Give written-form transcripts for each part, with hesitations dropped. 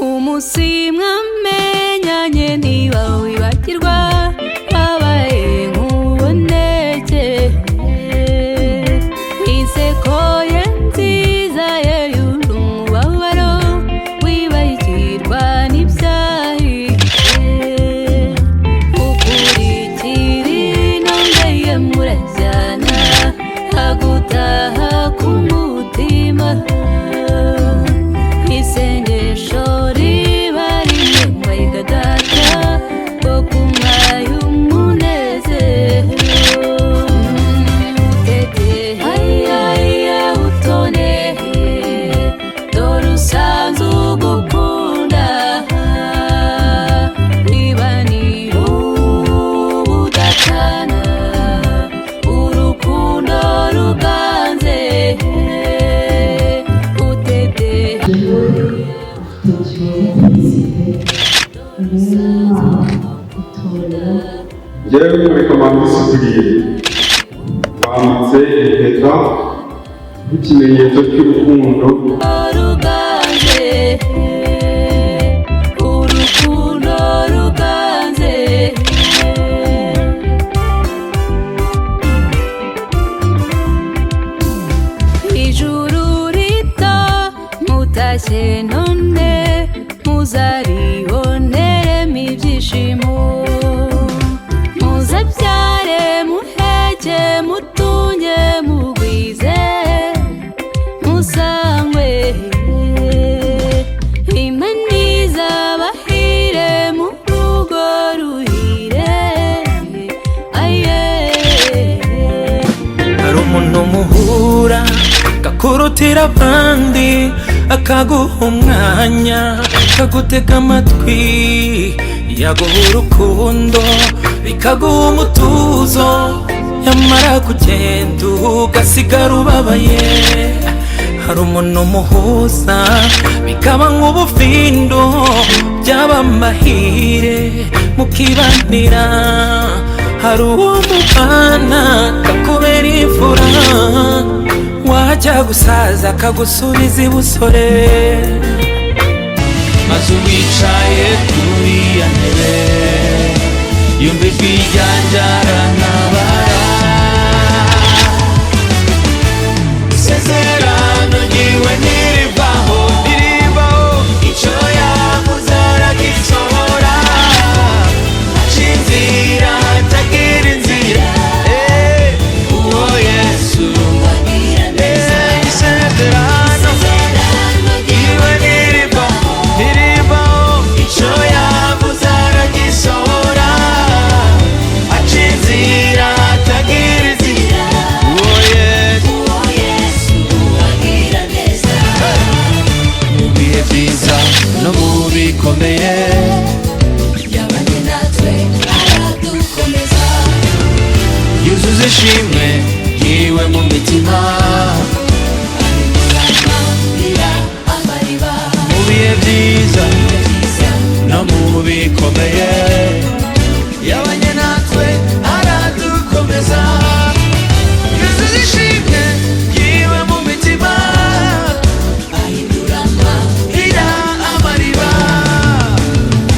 umusimwa menyanye niba wibagirwa wabaye nk'uboneke inseko ye nziza yeyuje umubabaro wibagirwa n'ibyahiye ukurikira intambwe ye murajyana agutaha ku mutima isengesho Yewe muri kamanzi turiye bambitse impeta nk'ikimenyetso cy'urukundo ruganze ijuru rito mutashye none muzariboneremo ibyishimo muzabyare muheke mutunge mugwize musangwe imaniza bahire mu rugo ruhire aye hari umuntu muhura gakurutira abandi akaguha umwanya akagutega amatwi yaguha urukundo bikaguha umutuzo yamara kugenda ugasigara ubabaye hari umuntu muhuza bikaba nk'ubufindo byaba amahire mukibanira hari uwo mubana kakubera imfura wajya gusaza akagusubiza ibusore maze uwicaye kuri ya ntebe yumva ijwi ryanjye arantabara isezerano ryiwe ntirivaho icyo yavuze aragisohora aca inzira atagira inzira uwo Yesu isezerano ryiwe ntirivaho icyo yavuze aragisohora aca inzira atagira inzira uwo Yesu agira neza mu bihe byiza no mu bikomeye yabanye natwe aradukomeza yuzuza ishimwe yiwe mu mitima mu bihe byiza no mu bikomeye yabanye natwe aradukomeza yuzuza ishimwe yiwe mu mitima ahindura amariba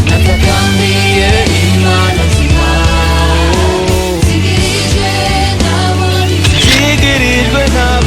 natakambiriye Imana nzima zigirijwe n'abo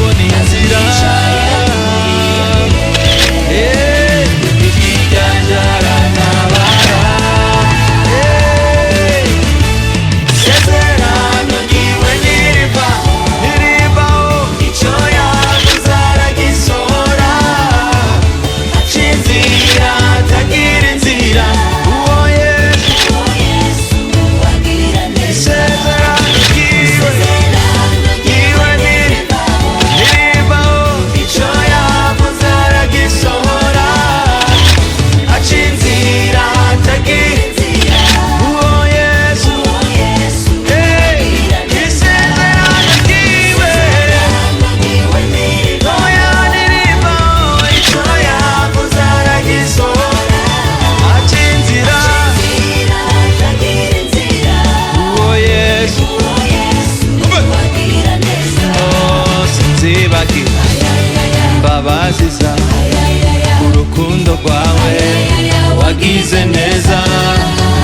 wagize neza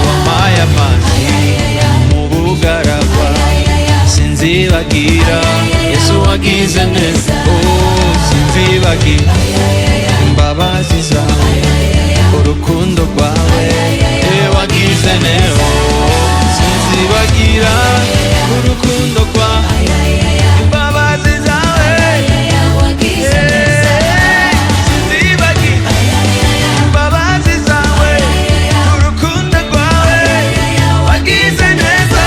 wampaye amazi mu bugaragwa sinzibagira Yesu wagize neza oh sinzibagira imbabazi zawe urukundo rwawe wagize neza sinzibagira urukundo rwawe imbabazi zawe wagize neza sinzibagira imbabazi zawe urukundo rwawe wagize neza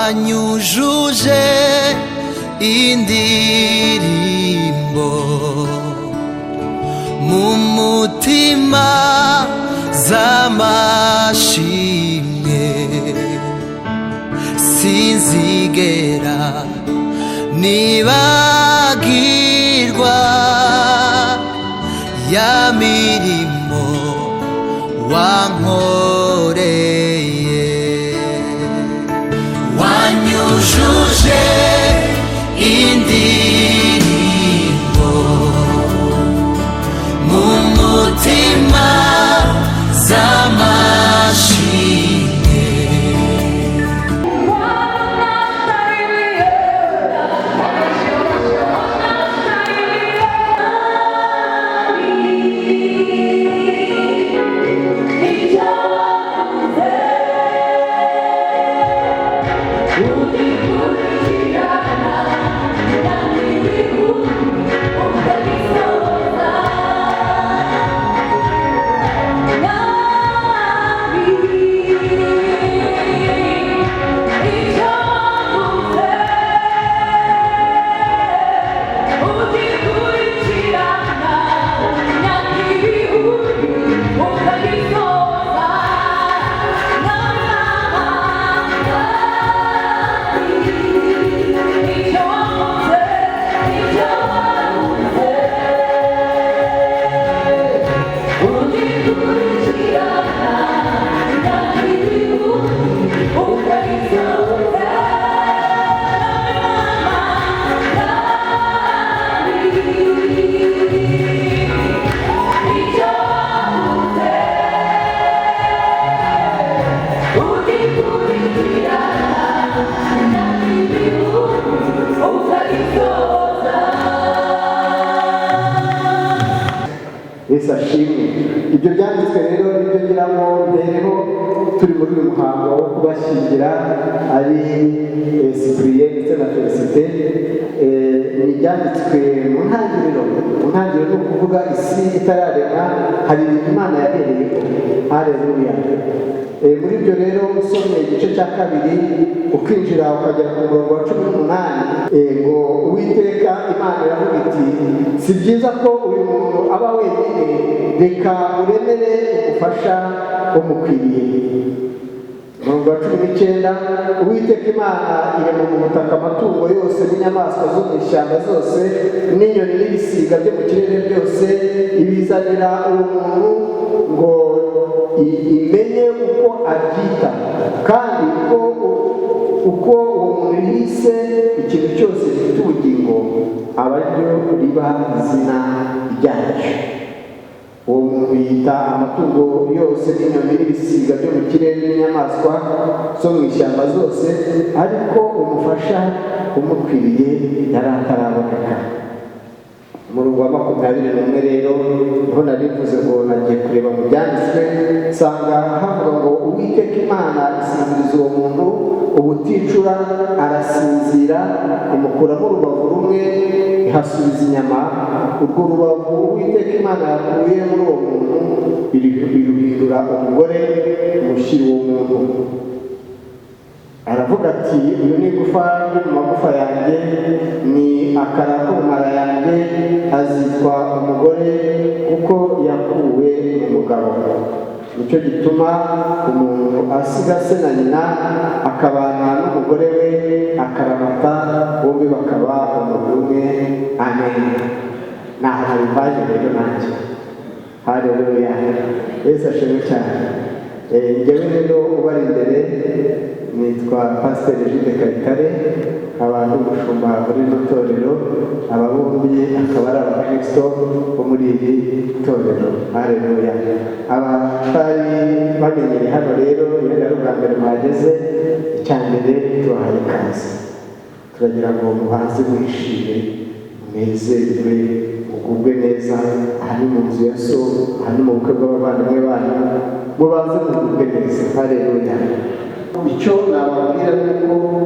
wanyujuje indirimbo mu mutima z'amashimwe sinzigera nibagirwa ya mirimo wankoreye wanyujuje indirimbo mu mutima z'amashimwe Yesu ashimwe. Ibyo byanditswe rero nibyo ngira ngo mbereho turi muhango wo kubashyingira ari Cyprien ndetse na Felicité. Ni ibyanditswe mu ntangiriro ni ukuvuga isi itararema hari ibintu Imana yahereyeho. Haleluya. Muri ibyo rero usomye igice cya kabiri ukinjira ukagera ku murongo wa 18 ngo Uwiteka Imana iravuga iti si byiza ko uyu muntu aba wenyine, reka uremere umufasha umukwiriye. Umurongo wa 19 Uwiteka Imana irema mu butaka amatungo yose n'inyamaswa zo mu ishyamba zose n'inyoni n'ibisiga byo mu kirere byose, ibizanira uwo muntu ngo imenye uko abyita, kandi uko uwo muntu yise ikintu cyose gifite ubugingo aba aryo riba izina ryacyo. Uwo muntu yita amatungo yose n'inyoni n'ibisiga byo mu kirere n'inyamaswa zo mu ishyamba zose, ariko umufasha umukwiriye yari ataraboneka. Umurongo wa 21 rero niho narivuze ngo nagiye kureba mu byanditswe, nsanga havuga ngo Uwiteka Imana isinziriza uwo muntu ubuticura, arasinzira, imukuramo urubavu rumwe, ihasubiza inyama. Urwo rubavu Uwiteka Imana yakuye muri uwo muntu iruhindura umugore, umushyira uwo muntu. Aravuga ati uyu ni igufa ryo mu magufa yanjye, ni akara ko mu mara yanjye, azitwa umugore kuko yakuwe mu mugabo. Nicyo gituma umuntu asiga se na nyina akabana n'umugore we, akaramata, bombi bakaba umubiri umwe. Amen. Naho bivaje rero nanjye. Haleluya. Yesu ashimwe cyane. Njyewe rero ubari imbere nitwa Pasiteri Jude Kayitare, abantu umushumba muri iri torero, aba bombi akaba ari abakristo bo muri iri torero. Haleluya. Abatari bamenyere hano rero, yenda ari ubwa mbere mwageze, icya mbere tubahaye ikaze. Turagira ngo mubanze mwishime, munezerwe, mugubwe neza. Aha ni mu nzu ya so, aha ni mu bukwe bw'abavandimwe banyu, mubanze mugubwe neza. Haleluya. Icyo nababwira ni uko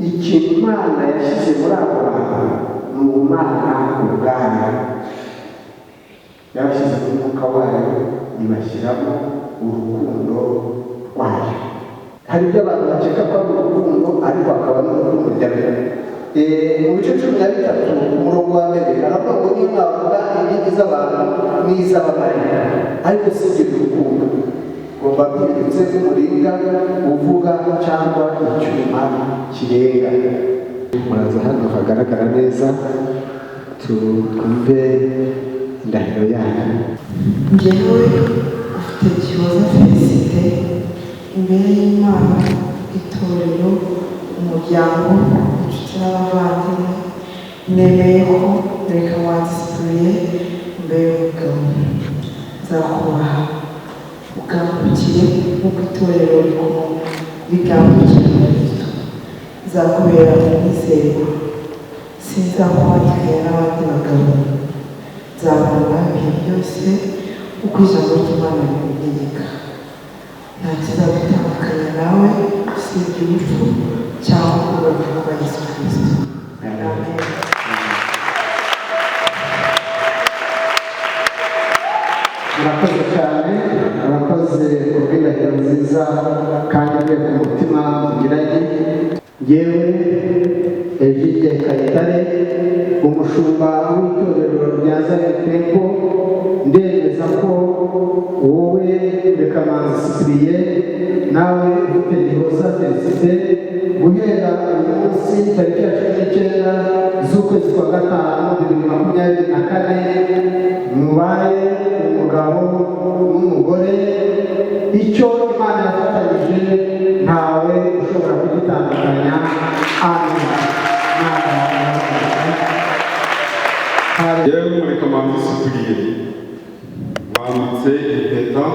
ikintu Imana yashyize muri abo bantu ni ubumana ubwayo. Yabashyize mu mwuka wayo, ibashyiramo urukundo rwayo. Hari ibyo abantu bakeka ko ari urukundo, ariko akaba n'urukundo ryayo. Mu bice 13 umurongo wa mbere aravuga ngo niyo navuga inkingi z'abantu n'iz'abamarayika, ariko si ibyo rukundo ngomba kwibutse nk'umuringa uvuga cyangwa icyuma kirenga. Muraza hano hagaragara neza, twumve indahiro yanyu. Njyewe ufite Gihoza Felicité, imbere y'Imana, itorero, umuryango, inshuti n'abavandimwe, nemeye ko reka wansipuriye imbere y'umugabo. Nzakubaha ugambukiye nk'uko itorero rigambukira Kristo. Nzakubera umwizerwa, sinzakubatikanya n'abandi bagabo. Nzabona ibihe byose uko ijambo ry'Imana ribitegeka. Nta kizagutandukanya nawe usibye urupfu cyangwa kubaho kwa Yesu Kristo. Amen. Murakoze cyane, murakoze kubw'indahiro nziza kandi mvuye ku mutima mugiranye. Yewe Jude Kayitare, umushumba w'itorero rya Zion Temple, ndemeza ko wowe Rekamanzi Cyprien nawe ufite Gihoza Felicité, guhera uyu munsi tariki ya 19 z'ukwezi kwa gatanu 2024 mubaye umugabo n'umugore. Icyo Imana yafatanyije ntawe ushobora kugitandukanya. Amen. Yewe Rekamanzi Cyprien, wambitse impeta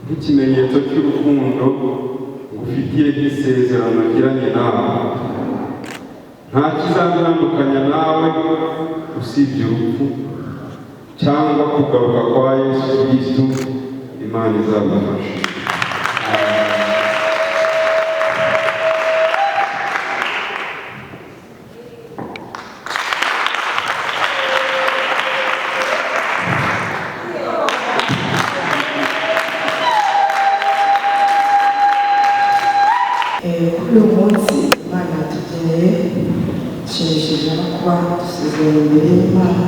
nk'ikimenyetso cy'urukundo ngufitiye nk'isezerano ngiranye nawe. Nta kizatandukanya nawe usibye urupfu cyangwa kugaruka kwa Yesu Kristo. Imana izagufasha. ndagushimiye nshimishije no kuba dusezeye imbere y'Imana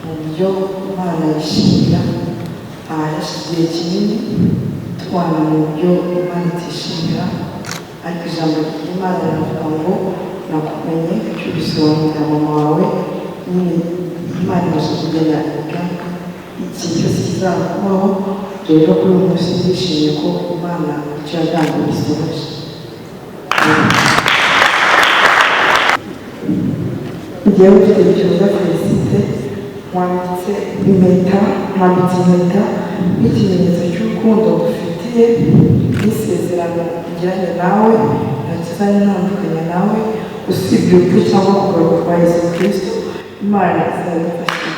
mu buryo Imana yishimira hashize igihe kinini tubana mu buryo Imana itishimira ariko ijambo ry'Imana riravuga ngo nakumenye icyo bisobanurira mama wawe nyine Imana ibasha kugena ikintu cyose kizakubaho rero kuri uyu munsi ndishimiye ko Imana icyo yagambiriye isohoje ngiye mfite ibicuruza Felicite mwambitse impeta nk'ikimenyetso cy'urukundo dufitiye n'isezerano ngiranye nawe ntakiza ntandukanye nawe usibye urupfu cyangwa kugaruka kwa Yesu Kristo Imana izabifasha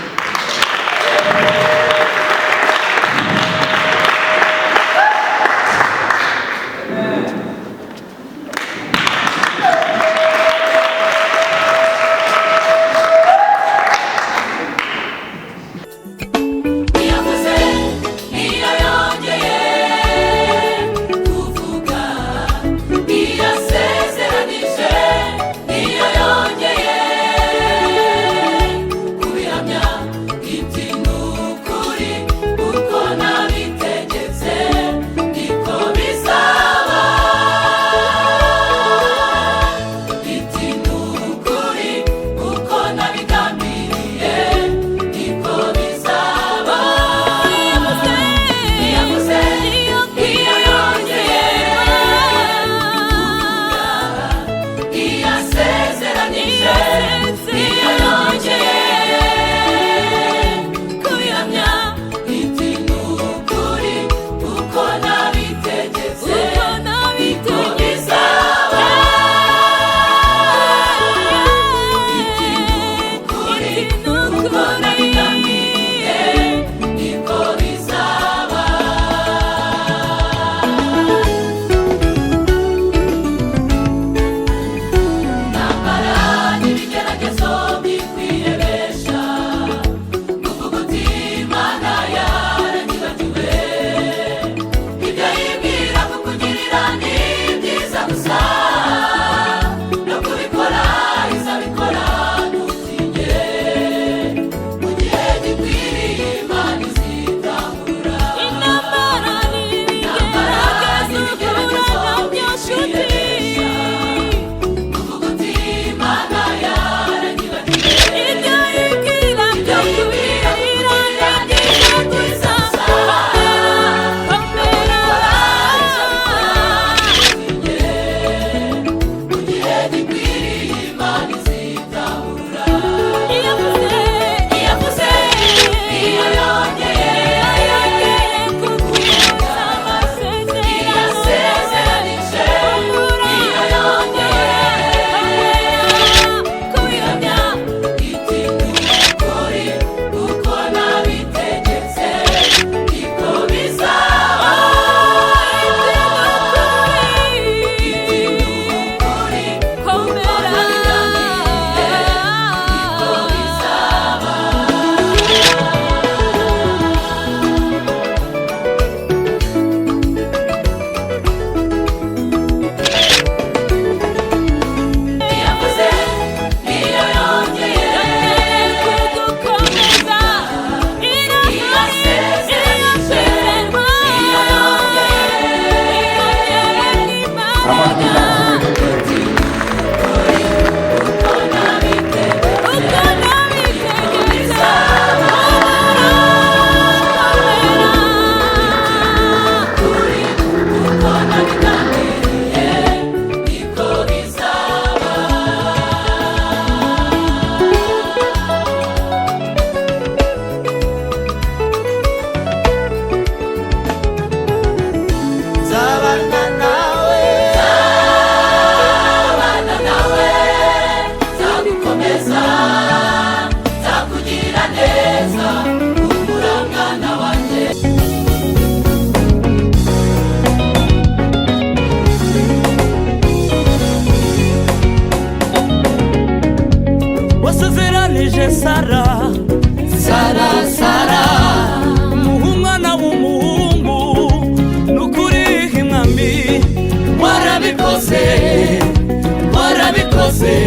warabikoze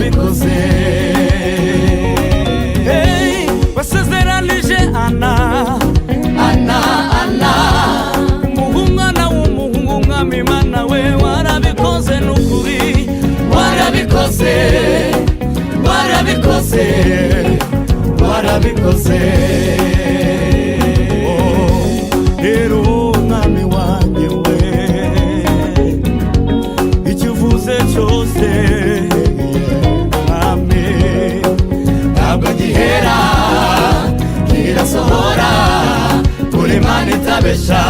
warabikoze. Hey, wasezeranije Ana umuhungana w'umuhungu umwami Imana we warabikoze n'ukuri warabikoze rero mwami wanjye we icyo uvuze cyose mwami ntabwo gihera kirasohora kuri Imana itabesha.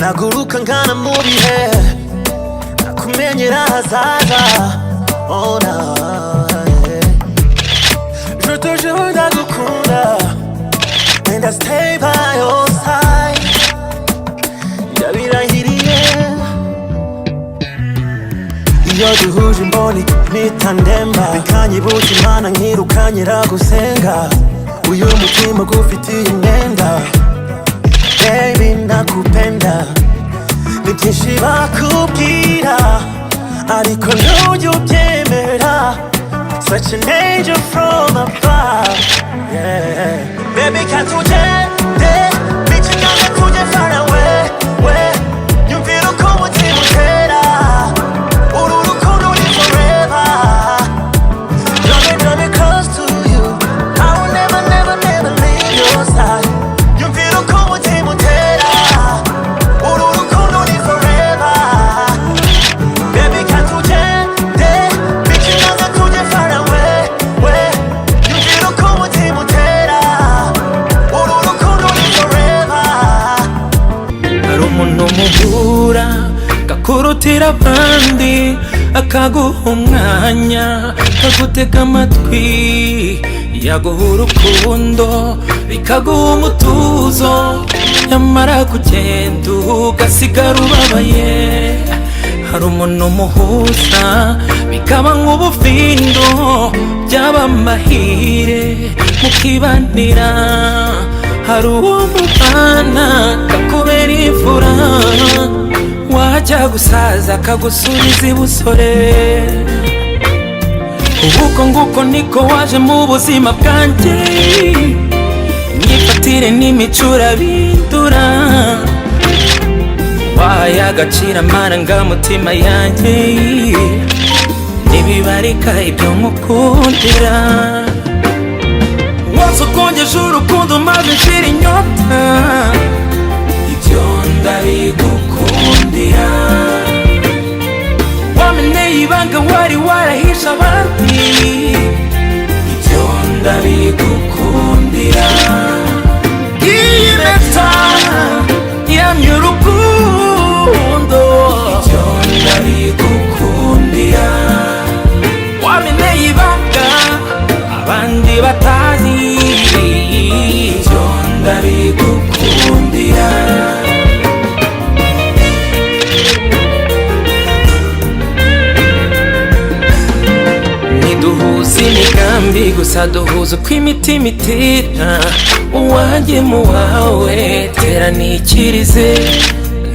naguruka nkana mu bihe nakumenyera hazaza ona je te jure ndagukunda and I stay by your side yabirahiriye iyo duhuje imboni mpita ndemba bikanyibutsa Imana nkirukanyira gusenga uyu mutima gufitiye imyenda baby nakupenda ni byinshi bakubwira ariko ntujya ubyemera such an angel from above yeah. Baby can't you reaching out and tujye far away nyumvira uko umutima utera uru rukundo ni forever draw me close to you I will never leave your side nyumvira uko umutima utera uru rukundo ni forever baby can't you reaching out and tujye far away nyumvira uko umutima utera uru rukundo ni forever. Hari umuntu muhura gakurutira abandi akaguha umwanya kagutega amatwi yaguha urukundo bikaguha umutuzo nyamara kugenda ugasigara ubabaye. Hari umuntu muhuza bikaba nk'ubufindo byaba amahire mukibanira. Hari uwo mubana kakubera imfura wajya gusaza kagusubiza ibusore. Ubuko nguko niko waje mu buzima bwanjye imyifatire n'imicura bindura wahaye agaciro amarangamutima yanjye ntibibarika ibyo nkukundira wose ukongeje urukundo maze nshira inyota ibyo ndabigukundira wameneye ibanga wari warahishe abandi ibyo ndabigukundira iyi mpeta yamye urukundo ibyo ndabigukundira wameneye ibanga abandi batazi ibyo ndabigukundira. Ntiduhuza imigambi gusa duhuza uko imitima itera uwanjye mu wawe tera nikirize.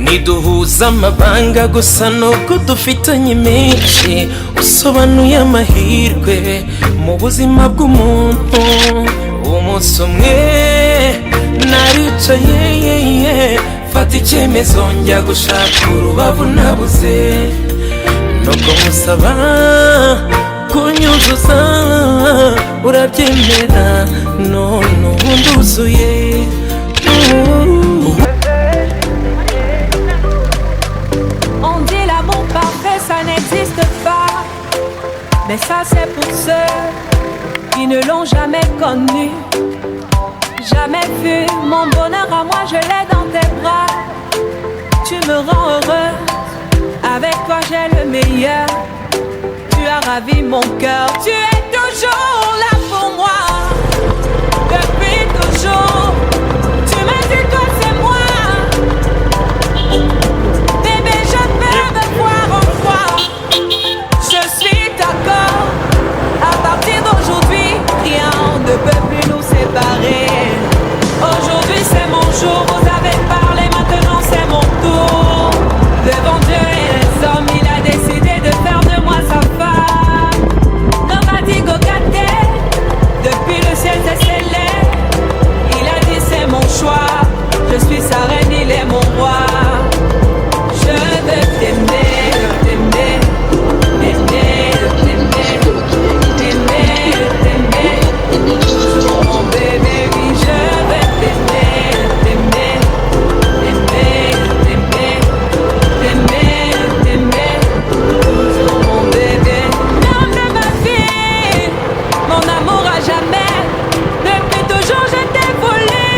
Ntiduhuza amabanga gusa nubwo dufitanye menshi usobanuye amahirwe mu buzima bw'umuntu. Umunsi umwe naricaye fata icyemezo njya gushaka urubavu nabuze no kumusaba kunyuzuza urabyemera none ubu nduzuye. On dit l'amour parfait, ça n'existe pas. Mais ça c'est pour ceux qui ne l'ont jamais connu. Jamais vu mon bonheur à moi, je l'ai dans tes bras. Tu me rends heureux, avec toi j'ai le meilleur. Tu as ravi mon cœur, tu es toujours là pour moi. Depuis toujours, tu m'as dit toi c'est moi. Bébé, je peux me voir en toi. Je suis d'accord, à partir d'aujourd'hui, rien ne peut plus nous séparer. Aujourd'hui c'est mon jour, vous avez parlé, maintenant c'est mon tour. Devant Dieu et les hommes, il a décidé de faire de moi sa femme. Nomadigo gâté, depuis le ciel c'est scellé. Il a dit c'est mon choix, je suis sa reine, il est mon roi. Je veux t'aimer, t'aimer, t'aimer, t'aimer, t'aimer, t'aimer. Toujours mon bébé, oui, je veux t'aimer, t'aimer, t'aimer, t'aimer, t'aimer, t'aimer. Toujours mon bébé, non de ma vie, mon amour à jamais. Depuis toujours je t'ai voulu,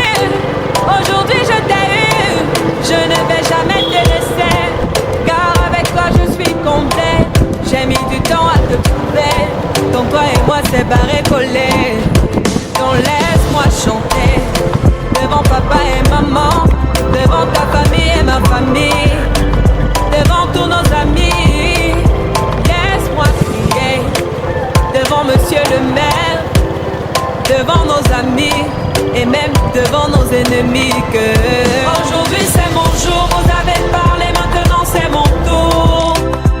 aujourd'hui je t'ai eu. Je ne vais jamais te laisser, car avec toi je suis complet. J'ai mis du temps à te trouver, donc toi et moi c'est barré collé. Donc laisse-moi chanter, devant papa et maman, devant ta famille et ma famille, devant tous nos amis. Laisse-moi crier, devant monsieur le maire, devant nos amis et même devant nos ennemis que aujourd'hui c'est mon jour, vous avez parlé, maintenant c'est mon tour.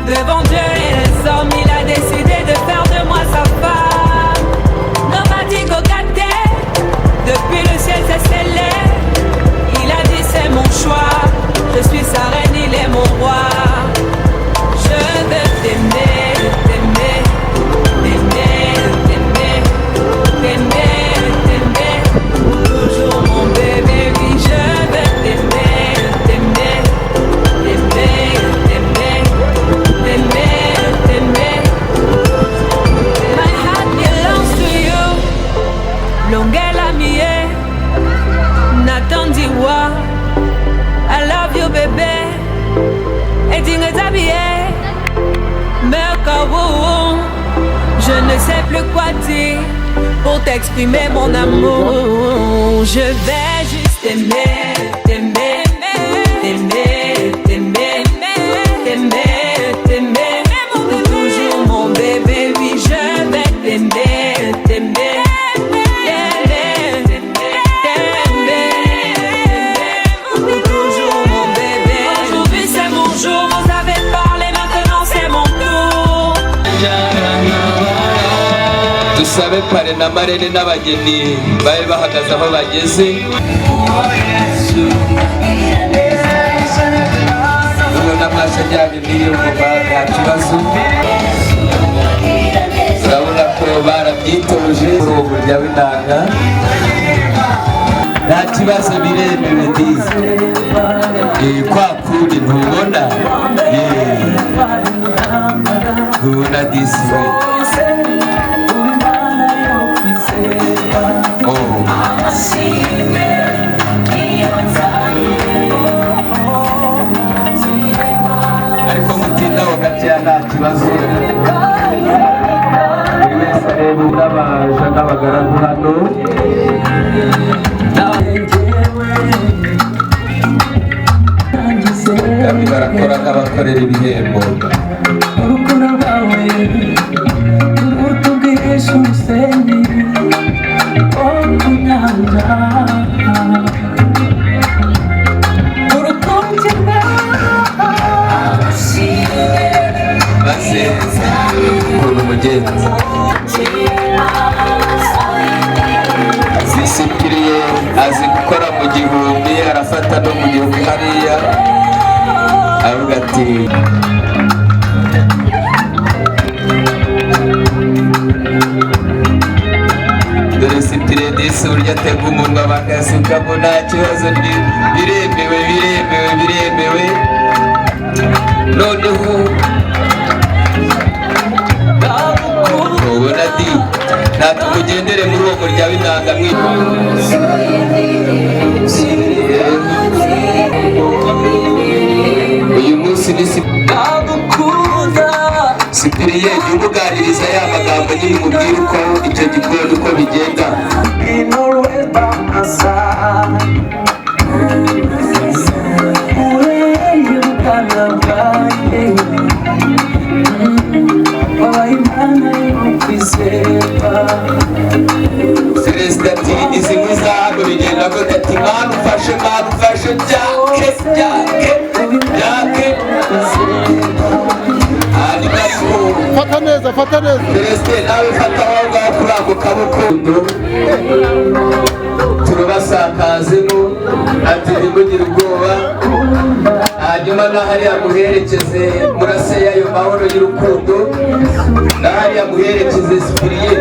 Devant Dieu et les hommes, il a décidé de faire de moi sa femme. Nomadigo gâté, depuis le ciel c'est scellé. Il a dit c'est mon choix, je suis sa reine, il est mon roi. Je veux t'aimer, t'aimer, t'aimer, t'aimer, t'aimer, t'aimer. Toujours mon bébé, oui, je veux t'aimer, t'aimer, t'aimer, t'aimer, t'aimer, t'aimer. My heart belongs to you. Longela mie, Nathan Diwa. I love you, bébé. Et Dingetabie, Merkawou. Je ne sais plus quoi dire pour t'exprimer mon amour. Je vais juste t'aimer, t'aimer, t'aimer, t'aimer, t'aimer, t'aimer. Toujours mon bébé, oui, je vais t'aimer, t'aimer. Toujours mon bébé. Aujourd'hui c'est mon jour, vous avez parlé, maintenant c'est mon tour. dusabe pare na marene n'abageni babe bahagaze aho bageze. Ubona amasha ajyanye n'iyo ngoma nta kibazo, urabona ko barabyitoje ubu burya w'inanga nta kibazo biremewe dizi kwa kundi ntubona ntubona disi we. Ariko mutindaho gakeya nta kibazo, buri wese areba n'abaja n'abagaragu hano. Kandi barakora nk'abakorera ibihembo. Urukundo rwawe rutubwisha umusenyi wo ku nyanja. Urukundo maze ukuntu umugenzi zisipiriye azi gukora mu gihumbi, arafata no mu gihumbi hariya avuga ati bagatega umunwa bagasuka ngo nta kibazo, biremewe. Noneho ubona di natumugendere muri uwo murya w'inanga uyu munsi ni Cyprien umuganiriza ya magambo nyine mubwira uko ibyo gikora uko bigenda. Celestin ati izi nkwi za hano bigenda gute? Ati mwana ufashe byake fata neza Celestin nawe fata aho ngaho kuri ako kaboko turabasakazemo ati ntimugire ubwoba, hanyuma n'ahariya muherekeze murase y'ayo mahoro y'urukundo, n'ahariya muherekeze Cyprien,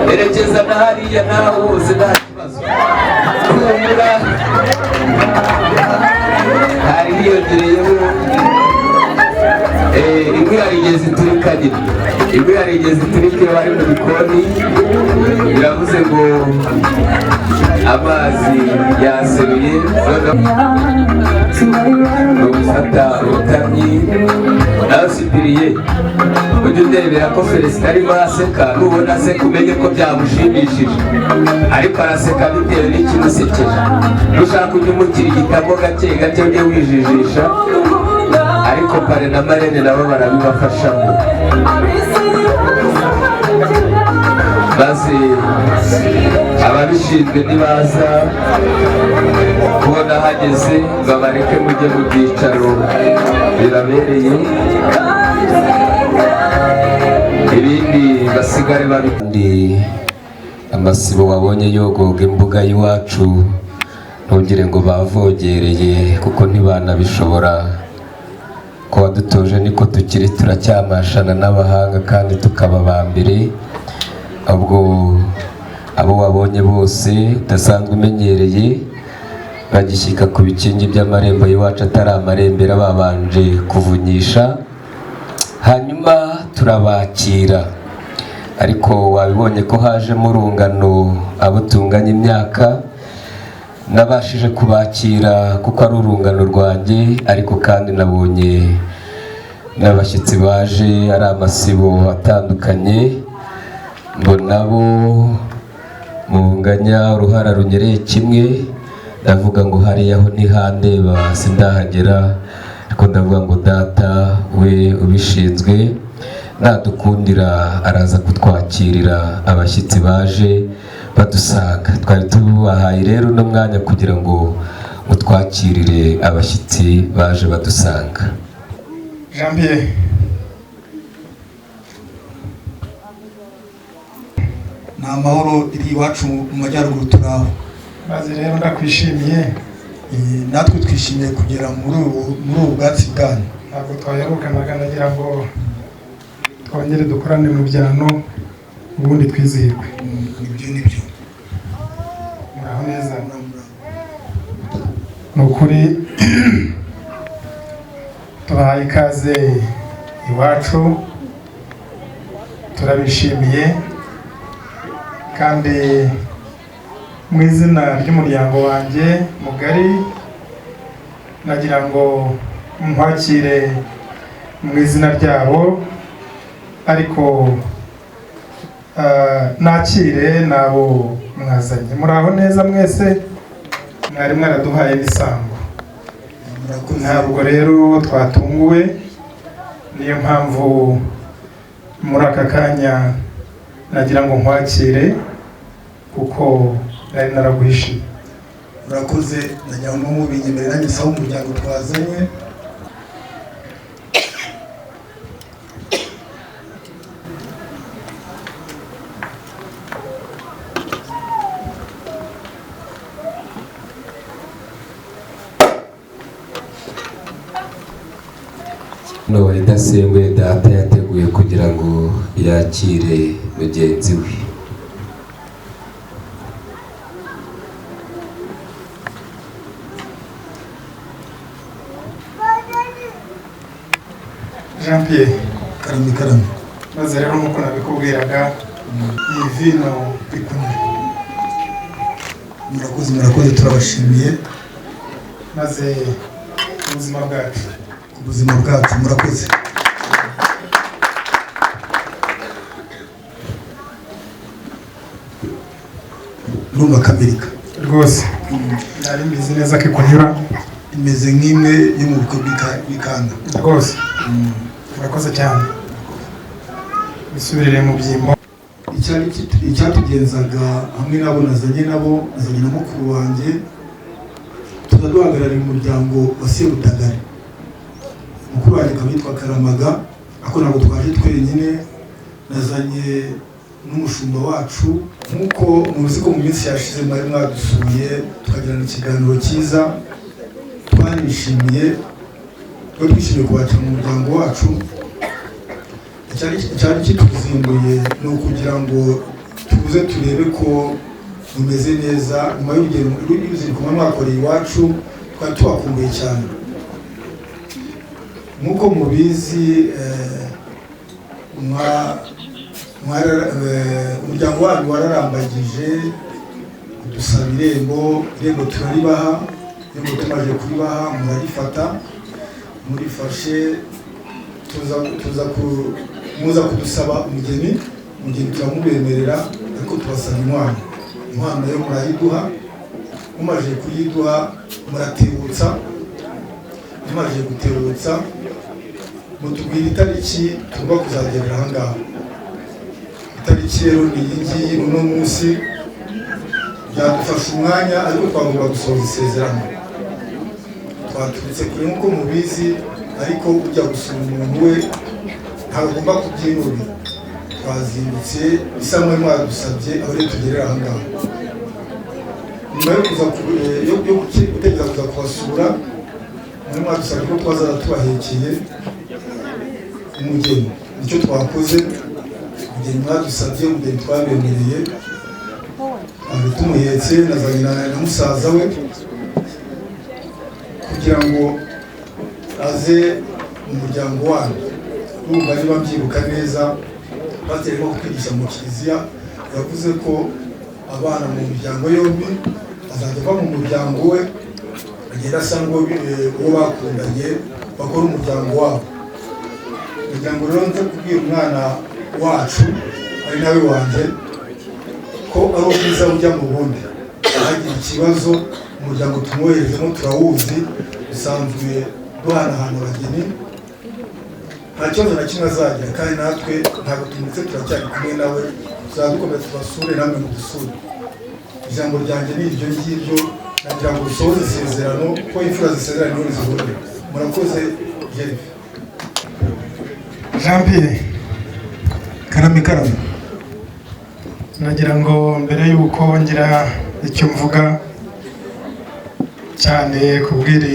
herekeza n'ahariya naho hose nta kibazo kumura hari hiyongereyeho inkwi harigeze iturikanye, inkwi harigeze iturike bari mu gikoni, biravuze ngo amazi yaseruye no gufata urutamyi. Nawe Cyprien ujye uderebera ko Felicite arimo araseka, nubona aseka umenye ko byamushimishije, ariko araseka bitewe n'ikimusekeje. Nushaka ujye umukirigitamo gake gake ujye wijijisha, ariko pare na marene nabo barabibafashamo. Maze ababishinzwe nibaza kubona hageze babareke mujye mu byicaro birabereye, ibindi basigare babikundi. Amasibo wabonye yogoga imbuga y'iwacu ntugire ngo bavogereye, kuko ntibanabishobora. Ko wadutoje niko tukiri, turacyamashana n'abahanga kandi tukaba ba mbere. Ubwo abo wabonye bose udasanzwe umenyereye bagishyika ku bikingi by'amarembo y'iwacu atari amarembera, babanje kuvunyisha, hanyuma turabakira. Ariko wabibonye ko hajemo urungano abo tunganya imyaka, nabashije kubakira kuko ari urungano rwanjye, ariko kandi nabonye n'abashyitsi baje ari amasibo atandukanye, ngo nabo munganya uruhara runyereye kimwe. Ndavuga ngo hariya ho ntihandeba sindahagera, ariko ndavuga ngo data we ubishinzwe nadukundira araza kutwakirira abashyitsi baje badusanga. Twari tubahaye rero uno mwanya kugira ngo mutwakirire abashyitsi baje badusanga. Jean Pierre, ni amahoro iri iwacu mu majyaruguru turaho. Maze rero ndakwishimiye, natwe twishimiye kugera muri ubu bwatsi bwanyu. Ntabwo twaherukanaga, nagira ngo twongere dukorane mu byano ubundi twizihirwe. Nibyo muraho neza. Ni ukuri tubahaye ikaze iwacu, turabishimiye, kandi mu izina ry'umuryango wanjye mugari nagira ngo nkwakire mu izina ryabo, ariko nakire nabo mwazanye. Muraho neza mwese, mwari mwaraduhaye n'isambu, ntabwo rero twatunguwe. Niyo mpamvu muri aka kanya nagira ngo nkwakire kuko nari naraguhishiye. Murakoze, nagira ngo mubinyemerera ngisaba umuryango twazanye. No idasembuye data yateguye kugira ngo yakire mugenzi we. Jean Pierre karame maze rero nk'uko nabikubwiraga iyi vino ikunywe. Murakoze turabashimiye maze ubuzima bwacu murakoze. Numva kabirika rwose nari mbizi neza ko ikunyura, imeze nk'imwe yo mu biko bikanda rwose. Murakoze cyane, bisubirire mu byimbo. Icyatugenzaga hamwe nabo nazanye na mukuru wanjye, tuzaduhagararira umuryango wa Sebutagari. Mukuru wanjye akaba yitwa Karamaga, ako ntabwo twaje twenyine, nazanye n'umushumba wacu. Nk'uko muzi ko mu minsi yashize mwari mwadusuye tukagirana ikiganiro cyiza, twishimiye kubakira mu muryango wacu. Icyari kituzinduye ni ukugira ngo tuze turebe ko mumeze neza nyuma y'urugendo mwakoreye iwacu, twari tubakumbuye cyane. Nk'uko mubizi umuryango wanyu wararambagije udusaba irembo turaribaha, irembo tumaze kuribaha murarifata, murifashe muza kudusaba umugeni turamubemerera, ariko tubasaba inkwano nayo murayiduha. Mumaze kuyiduha muratebutsa, mumaze gutebutsa mutubwira itariki tugomba kuzagerera aha ngaha. Itariki rero ni iyi ngiyi, uno munsi byadufasha umwanya, ariko twagomba gusohoza isezerano. Twaturutse kure nk'uko mubizi, ariko ujya gusura umuntu we ntagomba kubyinubira. Twazindutse bisa nk'aho mwadusabye aho rero tugerera aha ngaha. Nyuma yo gutegereza kuza kubasura, muri mwadusabye ko twazaza tubahekeye umugeni. Nicyo twakoze, umugeni mwadusabye, umugeni twabemereye, tumuhetse nazanye na musaza we kugira ngo aze mu muryango wanyu. Urumva niba mbyibuka neza, pasiteri arimo kutwigisha mu kiliziya yavuze ko abana mu miryango yombi azajya ava mu muryango we agenda asa n'uwo bakundanye bakora umuryango wabo. Umuryango rero nze kubwira umwana wacu ari nawe wanjye ko ari ubwiza bujya mu bundi. Hagira ikibazo umuryango tumwoherezemo turawuzi, dusanzwe duhanahana abageni, nta kibazo na kimwe azagira, kandi natwe ntabwo tumutse turacyari kumwe nawe, tuzadukomeza tubasure namwe mudusure. Ijambo ryanjye ni iryo ngiryo, nagira ngo dusohoze isezerano ko imfura zisezerana niho zihurira. Murakoze. Jean Pierre karame nagira ngo mbere y'uko ngira icyo mvuga cyane kubwira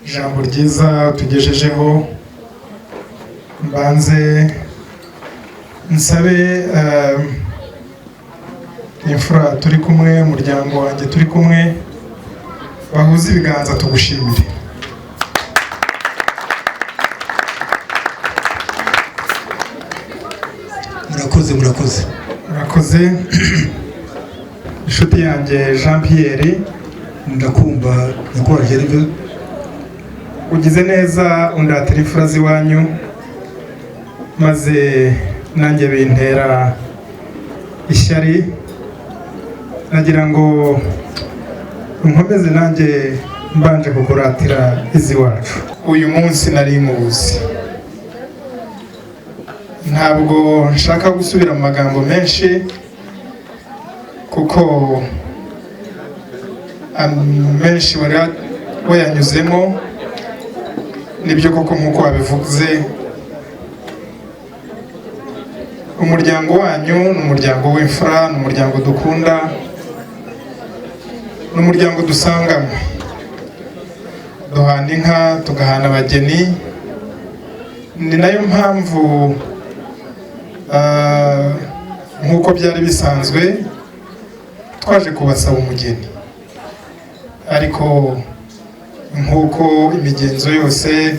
ijambo ryiza tugejejeho, mbanze nsabe imfura turi kumwe, umuryango wanjye turi kumwe, bahuze ibiganza tugushimire. Murakoze. Inshuti yanjye Jean Pierre, ndakumva nakoraje rero, ugize neza undatira imfura z'iwanyu, maze nanjye bintera ishyari. Nagira ngo nkomeze nanjye mbanje kukuratira iz'iwacu. Uyu munsi nari muzi, ntabwo nshaka gusubira mu magambo menshi kuko menshi wayanyuzemo. Nibyo koko nk'uko wabivuze, umuryango wanyu ni umuryango w'imfura, ni umuryango dukunda, ni umuryango dusanganywe, duhana inka tugahana abageni. Ni nayo mpamvu nk'uko byari bisanzwe twaje kubasaba umugeni, ariko nk'uko imigenzo yose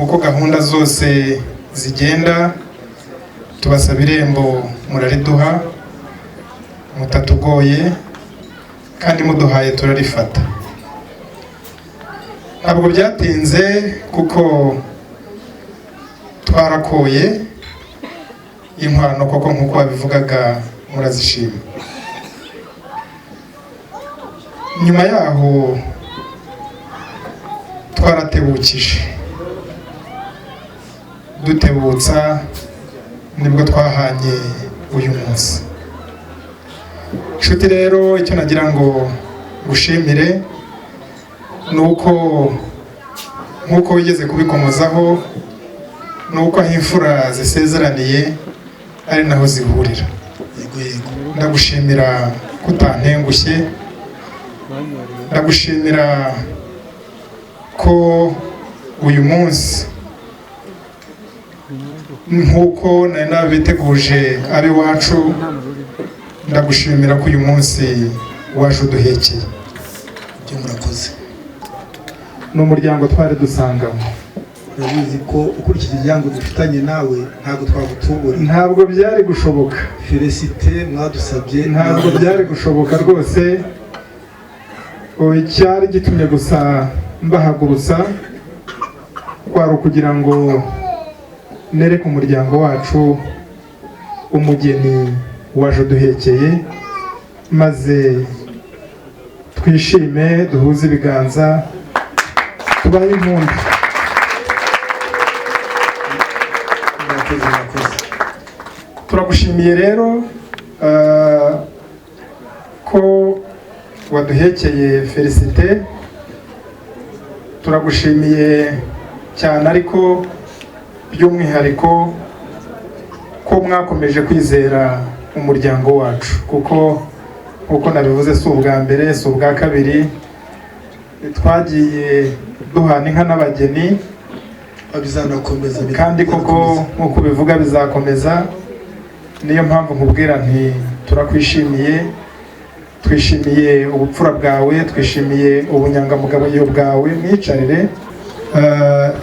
uko gahunda zose zigenda tubasaba irembo murariduha mutatugoye kandi muduhaye turarifata. Ntabwo byatinze kuko twarakoye inkwano koko nk'uko babivugaga murazishima. Nyuma yaho twaratebukije, dutebutsa nibwo twahanye uyu munsi. Nshuti rero, icyo nagira ngo gushimire nuko nkuko wigeze kubikomozaho, nuko aho imfura zisezeraniye ari naho zihurira. Ndagushimira kutantengushye, ndagushimira ko uyu munsi nkuko nari nabiteguje ab'iwacu, ndagushimira ko uyu munsi waje uduhekeye. Ibyo murakoze. N'umuryango twari dusangamo, urabizi ko ukurikije ibyango dufitanye nawe ntabwo twagutubura. Ntabwo byari gushoboka. Felicite mwadusabye, ntabwo byari gushoboka rwose. Icyari gitumye gusa mbahagurutsa kwari ukugira ngo nereke umuryango wacu umugeni waje duhekeye, maze twishime, duhuze ibiganza, tubahe impundu. Turagushimiye rero ko waduhekeye Felicite, turagushimiye cyane, ariko by'umwihariko ko mwakomeje kwizera umuryango wacu, kuko nkuko nabivuze si ubwa mbere si ubwa kabiri twagiye duhana inka n'abageni, bizanakomeza kandi koko nkuko bivuga bizakomeza. Niyo mpamvu nkubwira nti turakwishimiye, twishimiye ubupfura bwawe, twishimiye ubunyangamugayo bwawe. Mwicarire.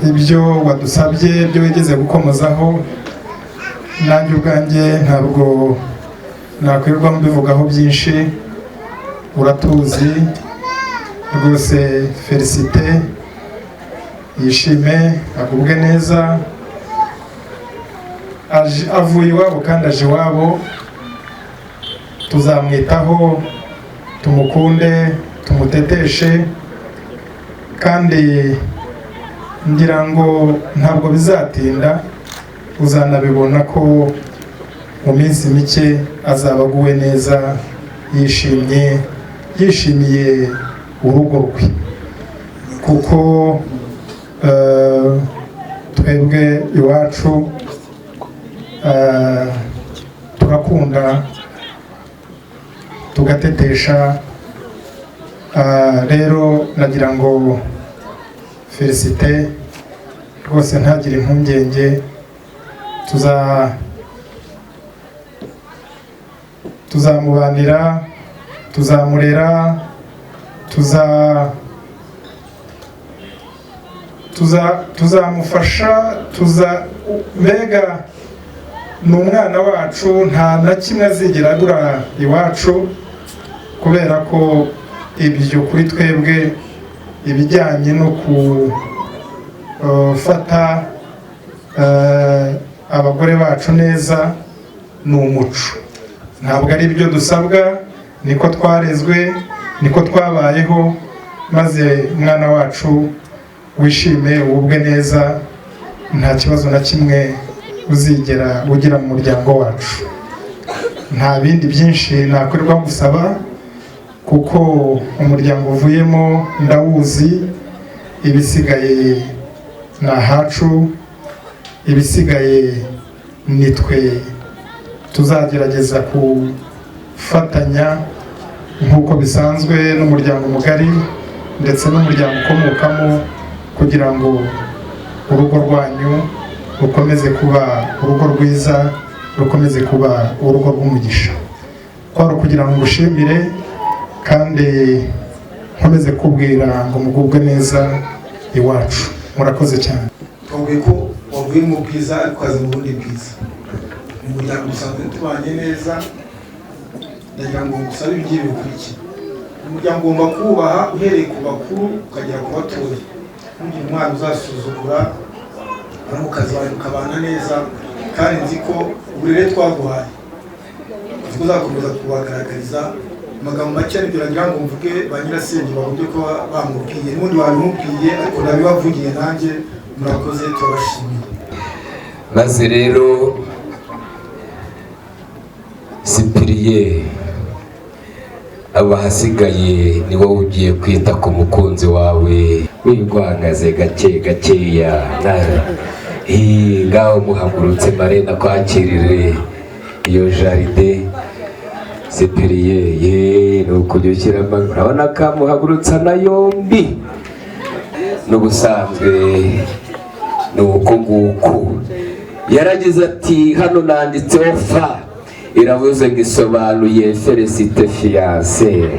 Ibyo wadusabye byo wigeze gukomozaho, nanjye ubwanjye ntabwo nakwirirwa mbivugaho byinshi, uratuzi rwose. Felicite yishime, agubwe neza, avuye iwabo kandi aje iwabo. Tuzamwitaho, tumukunde, tumuteteshe, kandi ngira ngo ntabwo bizatinda, uzanabibona ko mu minsi mike azaba aguwe neza, yishimye, yishimiye urugo rwe, kuko twebwe iwacu turakunda tugatetesha. Rero nagira ngo Felicite rwose ntagire impungenge, tuzamubanira, tuzamurera, tuzamufasha, mbega ni umwana wacu, nta na kimwe azigera agura iwacu, kubera ko ibyo kuri twebwe ibijyanye no gufata abagore bacu neza ni umuco, ntabwo ari ibyo dusabwa, niko twarezwe, niko twabayeho. Maze umwana wacu wishime, ubwe neza, nta kibazo na kimwe uzigera ugira mu muryango wacu. Nta bindi byinshi nakwirirwa gusaba, kuko umuryango uvuyemo ndawuzi, ibisigaye ni ahacu, ibisigaye nitwe tuzagerageza gufatanya nk'uko bisanzwe n'umuryango mugari ndetse n'umuryango ukomokamo, kugira ngo urugo rwanyu rukomeze kuba urugo rwiza, rukomeze kuba urugo rw'umugisha. Kwari ukugira ngo ngushimire kandi nkomeze kubwira ngo mugubwe neza iwacu. Murakoze cyane. twavuye ko wavuye mu bwiza ariko ukaza mu bundi bwiza. Mu muryango dusanzwe tubanye neza, ndagira ngo ngusabe ibigiye bikurikira. Umuryango ugomba kubaha uhereye ku bakuru ukagera ku batoya. Ntugire umwana uzasuzugura, baramukazi bawe ukabana neza, kandi nzi ko uburere twaguhaye nzi ko uzakomeza kubagaragariza. Amagambo make aribyo nagira ngo mvuge ba nyirasenge bavuge ko bamubwiye, n'ubundi babimubwiye ariko nabibavugiye nanjye. Murakoze, turabashimiye. maze rero Cyprien, abahasigaye ni wowe ugiye kwita ku mukunzi wawe, wigwangaze gake gakeya. Ngaho muhagurutse Marene akwakirire iyo jaride. Cyprien ni ukujya ushyiramo, urabona ko amuhagurutsa na yombi. N'ubusanzwe ni uko nguko yaragize ati hano nanditseho fa, iravuze ngo isobanuye Felicite fiancé.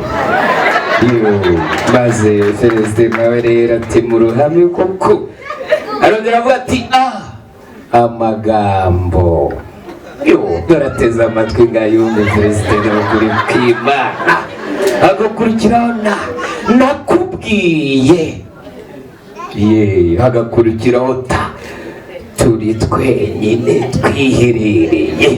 Maze Felicite nawe rero ati mu ruhame koko, arongera avuga ati amagambo dorateze amatwi ngayumve Felicite n'ukuri kw'Imana. Hagakurikiraho nakubwiye, hagakurikiraho turi twenyine twiherereye.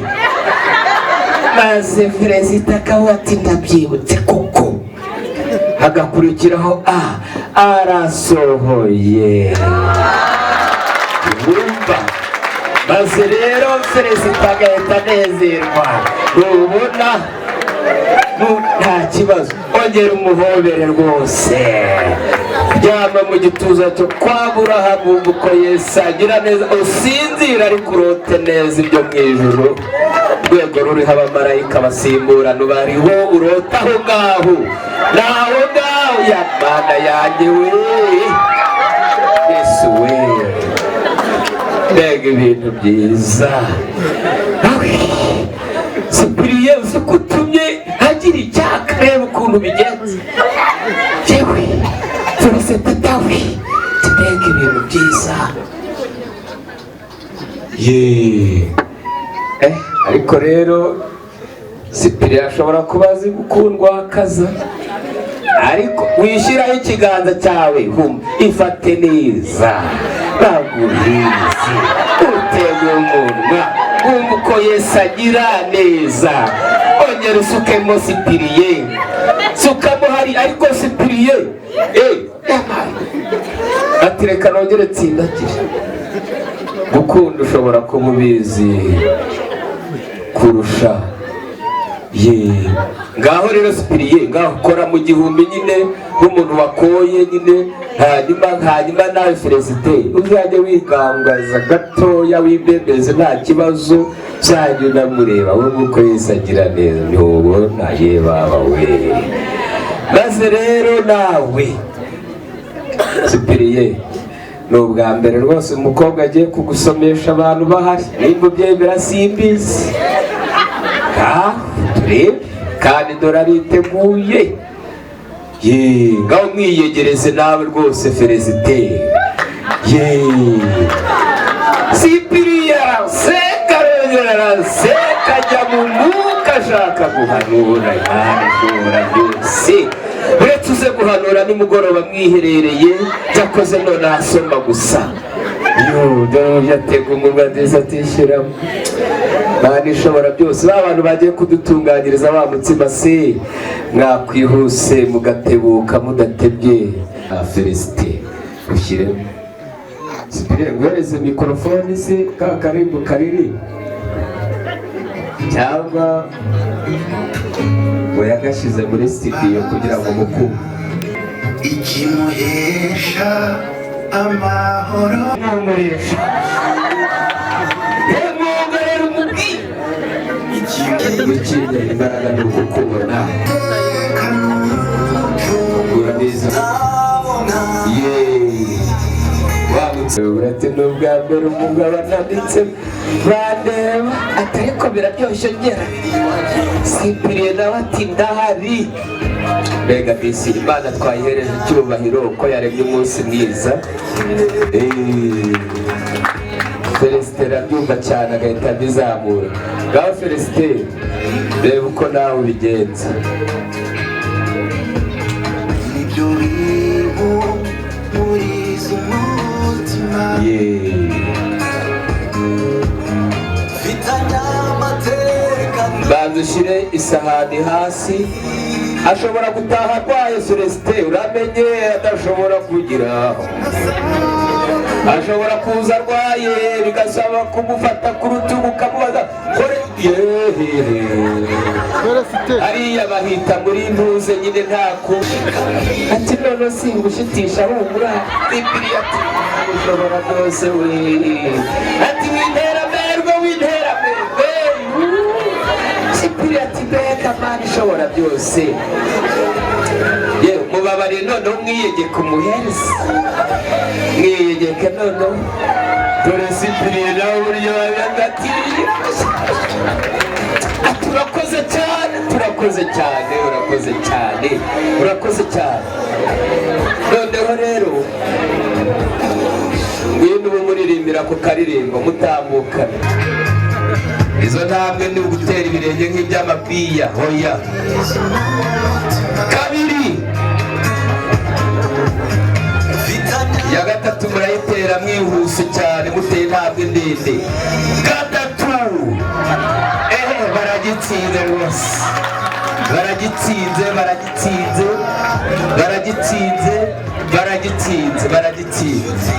Maze Felicite akavuga ati ndabyibutse koko. Hagakurikiraho arasohoye. Urumva? Maze rero Felicite agahita anezerwa. Ubona nta kibazo, ongera umuhobere rwose. Ryama mu gituza cyo kwa Aburahamu uko Yesu agira neza, usinzira ariko urote neza ibyo mu ijuru. Rwego ruriho abamarayika basimburana, bariho urota aho ngaho, naho ngaho ya Mana yanjye we Yesu we. Mbega ibintu byiza. Cyprien uzi ko utumye agira icyaka, reba ukuntu bigenze. Yewe Felicite dawe, mbega ibintu byiza. Ariko rero Cyprien ashobora kuba azi gukundwa akaza, ariko wishyiraho ikiganza cyawe, ifate neza, baguhizi utege umunwa, wumva uko Yesu agira neza. Ongera usukemo Cyprien, sukamo hari, ariko Cyprien ati reka nongere tsindagire. Gukunda ushobora kuba ubizi kurusha. Ngaho rero Cyprien, ngaho kora mu gihumbi nyine nk'umuntu wakoye nyine. Hanyuma nawe Felicite uzajya wigangaza gatoya, wibembeze, nta kibazo. Uzajya unamureba we uko Yesu agira neza, ntubona ye baba we. Maze rero nawe Cyprien, ni ubwa mbere rwose umukobwa agiye kugusomesha abantu bahari. Nimba ubyemera simbizi, turebe kandi dore ariteguye. Ngaho mwiyegereze nawe rwose Felicite. Cyprien seka rongera seka, ajya mu mwuka ashaka guhanura. Imana ishobora byose, uretse uze guhanura nimugoroba mwiherereye, cyakoze none asoma gusa. Dore yatega umunwa neza atishyiramo. Imana ishobora byose. Ba bantu bagiye kudutunganyiriza wa mutsima se, mwakwihuse mugatebuka mudatebye. Felicite ushyiremo. Cyprien guhereze mikorofone se, ka karimbo kariri cyangwa yagashyize muri studio kugira ngo mukumve. Ikimuhesha amahoro Numuresha rero umubwire ikindi imbaraga ni ukukubona. Urabizi urate ubwa mbere umugabo ananditse bandeba ati ariko biraryoshye ngera Cyprien nawe ati ndahari. Mbega bisi Imana twayihereje icyubahiro ko yaremye umunsi mwiza. Felicite arabyumva cyane agahita abizamura. Ngaho Felicite reba uko nawe ubigenza. Banza ushyire isahani hasi. Ashobora gutaha arwaye Celestin uramenye adashobora kugira. Ashobora kuza arwaye bigasaba kumufata ku rutugu ukamubaza kore hariya bahita muri ntuze nyine ntaku ati none singushitisha humura Cyprien ati ushobora rwose we ati winteramerwe Cyprien ati mbega Mana ishobora byose yewe mubabariye noneho mwiyegeka umuhereza mwiyegeka noneho dore Cyprien nawe uburyo babagatiye urakoze cyane noneho rero ngwino ubu muririmbira ku karirimbo mutambukana. Izo ntambwe ni ugutera ibirenge nk'iby'amabiya hoya. Kabiri ya gatatu murayitera mwihuse cyane muteye intambwe ndende. Gatatu baragitsinze rwose baragitsinze.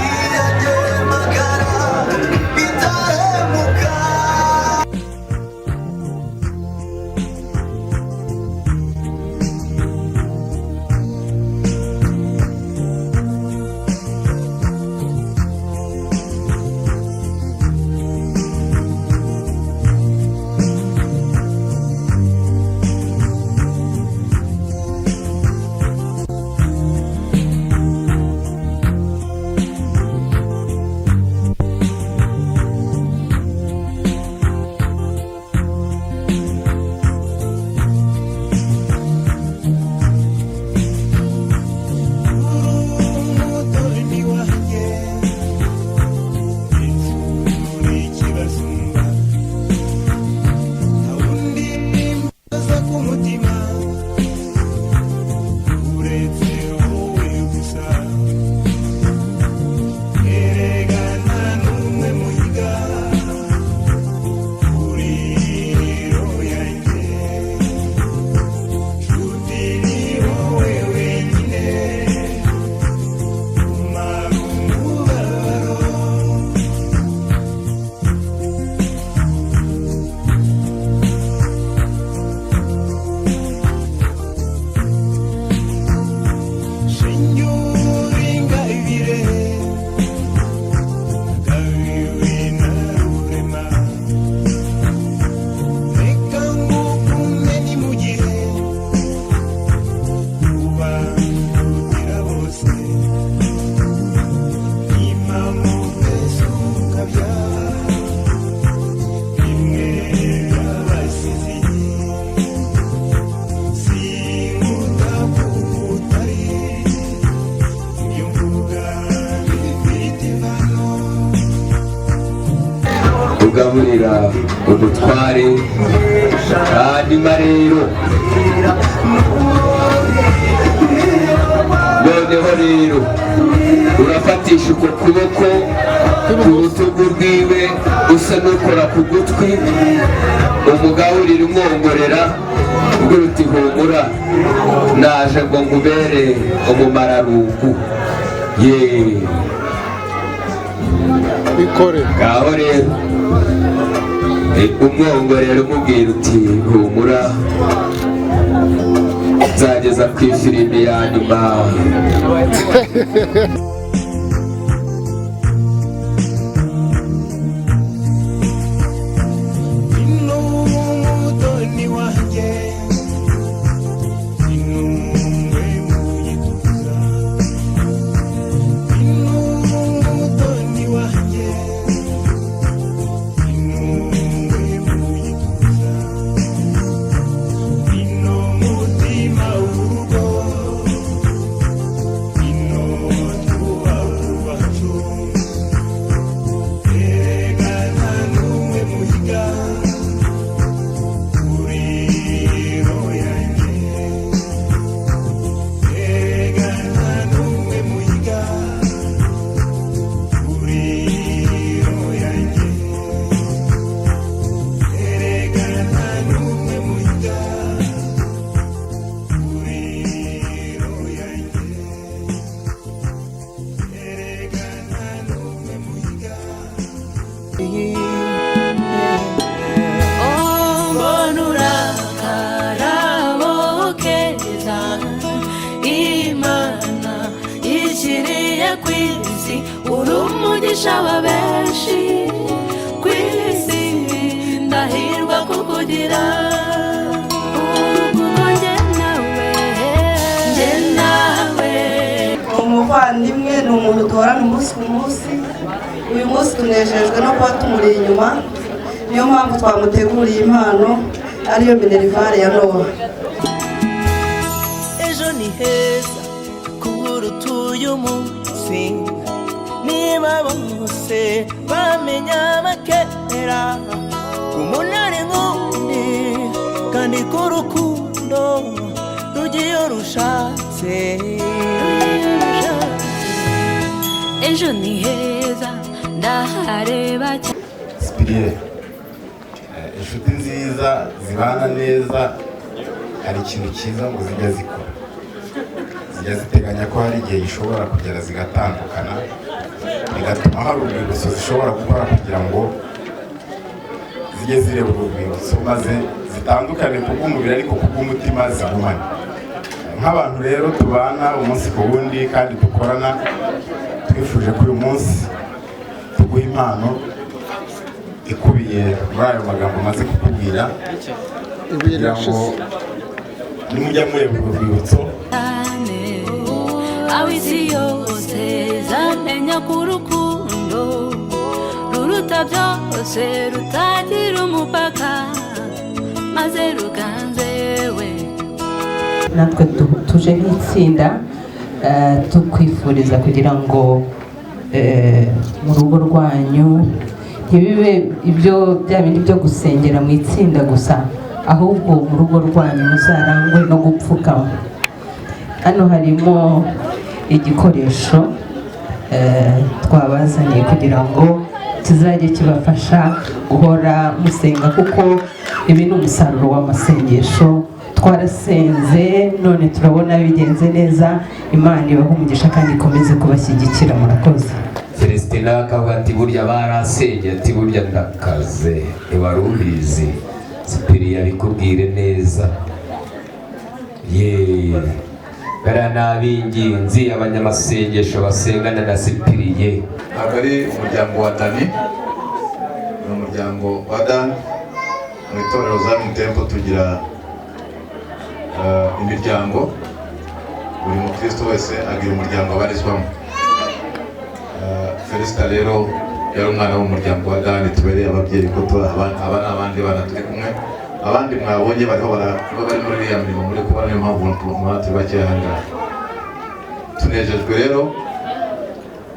Ugaburira umutware hanyuma rero noneho rero urafatisha uko kuboko ku rutugu rwiwe usa n'ukora ku gutwi umugaburira umwongorera ubwira uti humura naje ngo ngubere umumararungu yeee ngaho rero umwongorera umubwira uti humura nzageza ku ifirimbi ya nyuma. Wanjye umufasha wa benshi ku isi ndahirwa kukugira urukundo njye nawe umuvandimwe ni umuntu duhorana umunsi ku munsi. Uyu munsi tunejejwe no kuba tumuri inyuma, niyo mpamvu twamuteguriye impano ariyo minerivare ya Nowa. Ejo ni heza kuruta uyu munsi, niba bose bamenya bakera umunani nk'undi kandi k'urukundo rugiye rushatse. Ejo ni heza ndahareba Sipiriye, inshuti nziza zibana neza hari ikintu cyiza ngo zijya zikora, zijya ziteganya ko hari igihe gishobora kugera zigatandukana, bigatuma hari urwibutso zishobora gukora kugira ngo zijye zireba urwo rwibutso maze zitandukane kubw'umubiri ariko kubw'umutima zigumane. Nk'abantu rero tubana umunsi ku wundi kandi dukorana, twifuje ko uyu munsi tuguha impano ikubiye muri ayo magambo maze kukubwira kugira ngo nimujya mureba urwo rwibutso aho isi yose zamenya ko urukundo ruruta byose rutagira umupaka maze ruganze we. Natwe tuje nk'itsinda tukwifuriza kugira ngo mu rugo rwanyu ntibibe ibyo bya bindi byo gusengera mu itsinda gusa, ahubwo mu rugo rwanyu muzarangwe no gupfukama. Hano harimo igikoresho twabazaniye kugira ngo kizajye kibafasha guhora musenga, kuko ibi ni umusaruro w'amasengesho. Twarasenze none turabona bigenze neza. Imana ibahe umugisha kandi ikomeze kubashyigikira. Murakoze. Celestina akavuga ati burya barasengeye, ati burya ndakaze ntiwari ubizi. Sipiriye abikubwire neza. Bara n'abinginzi abanyamasengesho basengana na Sipiriye. Ntabwo ari umuryango wa Dani, ni umuryango wa Dan. Mu itorero Zion Temple tugira imiryango, buri mukristo wese agira umuryango abarizwamo. Felicita rero yari umwana w'umuryango wa Dani, tubereye ababyeyi ko aba n'abandi bana turi kumwe, abandi mwabonye bari muri iriya mirimo muri kubona, niyo mpamvu turi bakeya aha ngaha. Tunejejwe rero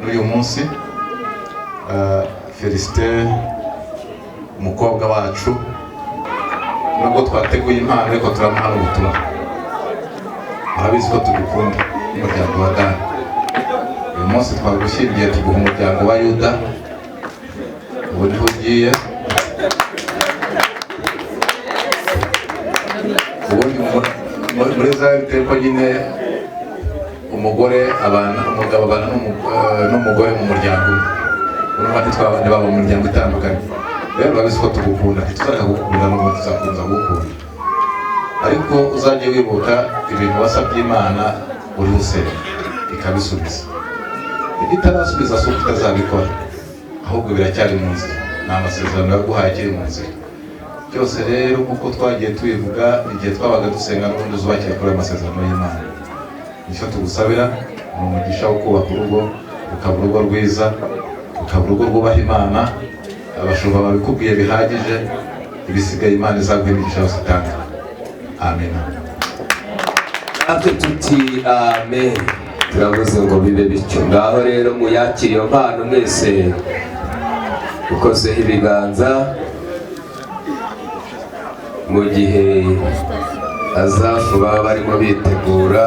n'uyu munsi. Felicite umukobwa wacu, nubwo twateguye impano ariko turamuha n'ubutumwa. Murabizi ko tugukunda umuryango wa Dani. Uyu munsi twagushyingiye tuguha umuryango wa Yuda, ubu niho ugiye. Ubundi muri Zion Temple nyine umugabo abana n'umugore mu muryango umwe. Urumva ntitwabandi baba mu miryango itandukanye. Rero urabizi ko tugukunda, ntituzajya gukunda n'umuntu tuzakunza gukunda. Ariko uzajye wibuka ibintu wasabye Imana uri usenga ikabisubiza. Itarasubiza si uko utazabikora, ahubwo biracyari mu nzira. Ni amasezerano yaguhaye akiri mu nzira. Byose rero nk'uko twagiye tubivuga igihe twabaga dusenga n'ubundi uzubakire kuri ayo masezerano y'Imana. Nicyo tugusabira, ni umugisha wo kubaka urugo, ukaba urugo rwiza, ukaba urugo rwubaha Imana. Abashumba babikubwiye bihagije, ibisigaye Imana izaguha imigisha yose itanga. Amen. Natwe tuti amen. Turavuze ngo bibe bityo. Ngaho rero muyakire iyo mpano mwese ukozeho ibiganza, mu gihe azafu baba barimo bitegura.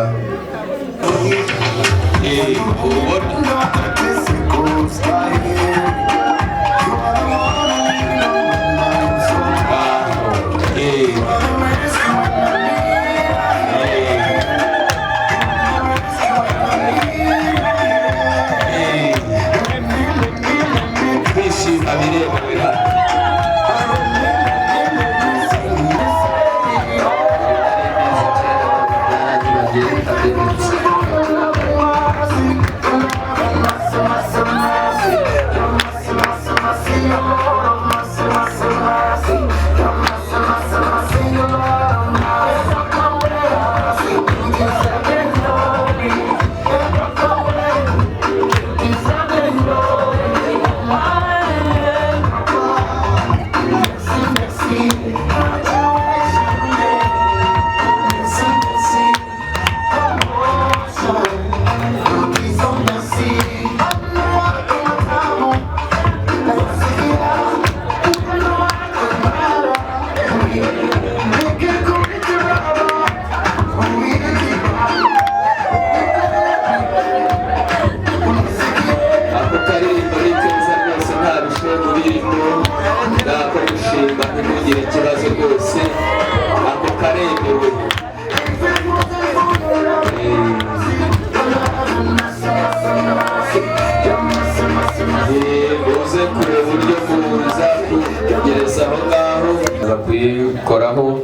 gukomeza aho ngaho aza kuyikoraho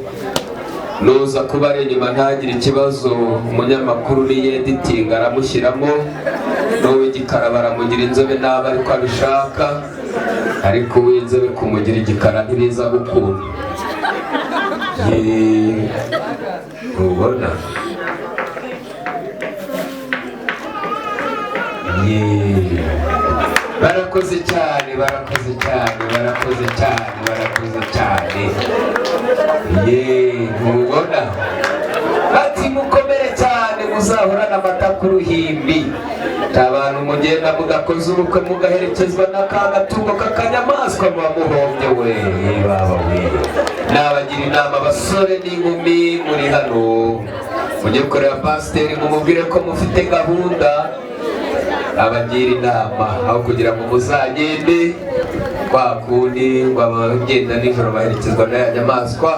nuza kuba ari inyuma ntagire ikibazo umunyamakuru niyo editinga aramushyiramo n'uw'igikara baramugira inzobe n'aba ariko abishaka ariko uw'inzobe kumugira igikara ntibiza gukunda ubona barakoze cyane barakoze cyane barakoze cyane barakoze cyane ntubona bati mukomere cyane muzahorana amata ku ruhimbi abantu mugenda mugakoza ubukwe mugaherekezwa n'akagatungo k'akanyamaswa muba muhombye we baba we nabagira inama abasore n'inkumi muri hano mujye kureba pasiteri mumubwire ko mufite gahunda abagira inama aho kugira ngo muzagende kwa kundi ngo abagenda nijoro baherekezwa n'aya nyamaswa